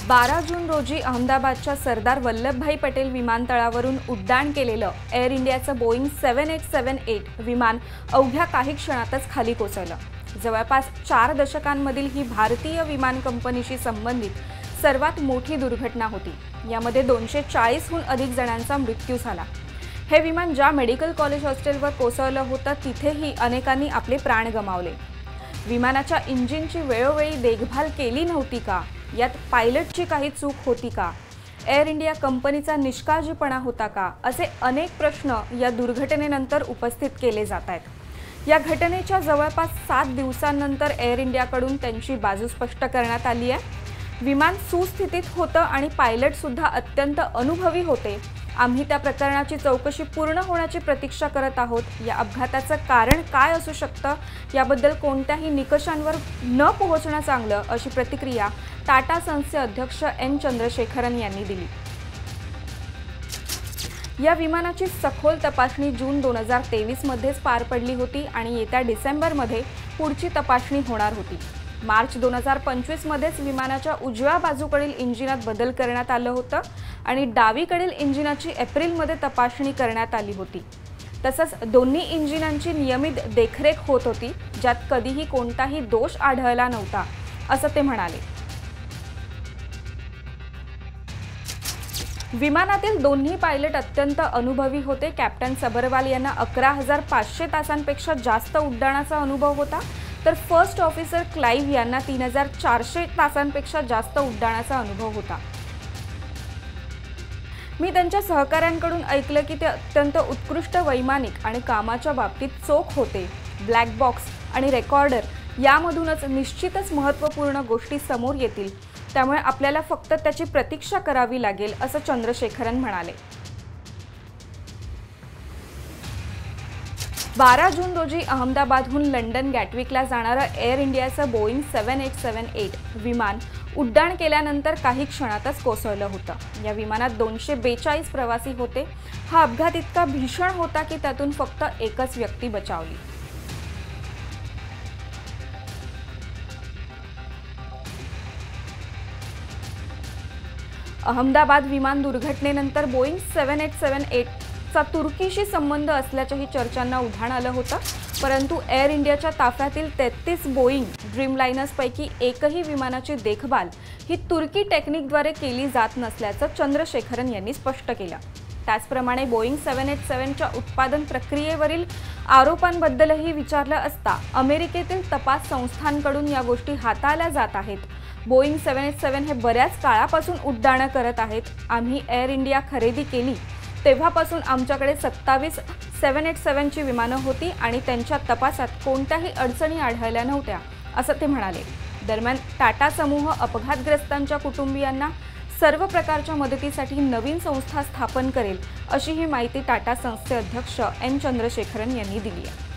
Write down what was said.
12 जून रोजी अहमदाबादच्या सरदार वल्लभभाई पटेल विमानतळावरून उड्डाण केलेलं एअर इंडियाचं बोईंग 7878 विमान अवघ्या काही क्षणातच खाली कोसळलं। जवळपास 4 दशकांमधील ही भारतीय विमान कंपनीशी संबंधित सर्वात मोठी दुर्घटना होती। यामध्ये 240हून अधिक जणांचा मृत्यू झाला। हे विमान ज्या मेडिकल कॉलेज हॉस्टेलवर कोसळलं होतं तिथेही अनेकांनी आपले प्राण गमावले। विमानाच्या इंजिनची वेळोवेळी देखभाल केली नव्हती का? यात पायलटची काही चूक होती का? एअर इंडिया कंपनीचा निष्काळजीपणा होता का? असे अनेक प्रश्न या दुर्घटनेनंतर उपस्थित केले जात आहेत। या घटनेच्या जवळपास 7 दिवसांनंतर एअर इंडियाकडून त्यांची बाजू स्पष्ट करण्यात आली आहे। विमान सुस्थितीत होतं आणि पायलट सुद्धा अत्यंत अनुभवी होते। आम्ही त्या प्रकरणाची चौकशी पूर्ण होण्याची प्रतीक्षा करत आहोत। या अपघाताचं कारण काय असू शकतं याबद्दल कोणत्याही निकषांवर न पोहोचणं चांगलं, अशी प्रतिक्रिया टाटा सन्सचे अध्यक्ष एन चंद्रशेखरन यांनी दिली। या विमानाची सखोल तपासणी जून 2023 मध्येच पार पडली होती आणि येत्या डिसेंबरमध्ये पुढची तपासणी होणार होती। मार्च 2025 मध्येच विमानाच्या उजव्या बाजूकडील इंजिनात बदल करण्यात आलं होतं आणि डावीकडील इंजिनाची एप्रिलमध्ये तपासणी करण्यात आली होती। तसंच दोन्ही इंजिनांची नियमित देखरेख होत होती, ज्यात कधीही कोणताही दोष आढळला नव्हता, असं ते म्हणाले। विमानातील दोन्ही पायलट अत्यंत अनुभवी होते। कॅप्टन सबरवाल यांना 11,500 तासांपेक्षा जास्त उड्डाणाचा अनुभव होता, तर फर्स्ट ऑफिसर क्लाइव्ह यांना 3,400 तासांपेक्षा जास्त उड्डाणाचा अनुभव होता। मी त्यांच्या सहकाऱ्यांकडून ऐकलं की ते अत्यंत उत्कृष्ट वैमानिक आणि कामाच्या बाबतीत चोख होते। ब्लॅक बॉक्स आणि रेकॉर्डर यामधूनच निश्चितच महत्त्वपूर्ण गोष्टी समोर येतील, त्यामुळे आपल्याला फक्त त्याची प्रतीक्षा करावी लागेल, असं चंद्रशेखरन म्हणाले। 12 जून रोजी अहमदाबादहून लंडन गॅटविकला जाणारं एअर इंडियाचं बोईंग 7878 विमान उड्डाण केल्यानंतर काही क्षणातच कोसळलं होतं। या विमानात 242 प्रवासी होते। हा अपघात इतका भीषण होता की त्यातून फक्त एकच व्यक्ती बचावली। अहमदाबाद विमान दुर्घटनेनंतर बोईंग 7878 चा तुर्कीशी संबंध असल्याच्याही चर्चांना उधाण आलं होतं, परंतु एअर इंडियाच्या ताफ्यातील 33 बोईंग ड्रीमलाइनर्सपैकी एकही विमानाची देखभाल ही तुर्की टेक्निकद्वारे केली जात नसल्याचं चंद्रशेखरन यांनी स्पष्ट केलं। त्याचप्रमाणे बोईंग 787 च्या उत्पादन प्रक्रियेवरील आरोपांबद्दलही विचारलं असता अमेरिकेतील तपास संस्थांकडून या गोष्टी हाताळल्या जात आहेत। बोईंग 787 हे बऱ्याच काळापासून उड्डाणं करत आहेत। आम्ही एअर इंडिया खरेदी केली तेव्हापासून आमच्याकडे 27 787 ची विमानं होती आणि त्यांच्या तपासात कोणत्याही अडचणी आढळल्या नव्हत्या, असं ते म्हणाले। दरम्यान टाटा समूह अपघातग्रस्तांच्या कुटुंबियांना सर्व प्रकारच्या मदतीसाठी नवीन संस्था स्थापन करेल, अशी ही माहिती टाटा सन्सचे अध्यक्ष एन चंद्रशेखरन यांनी दिली आहे।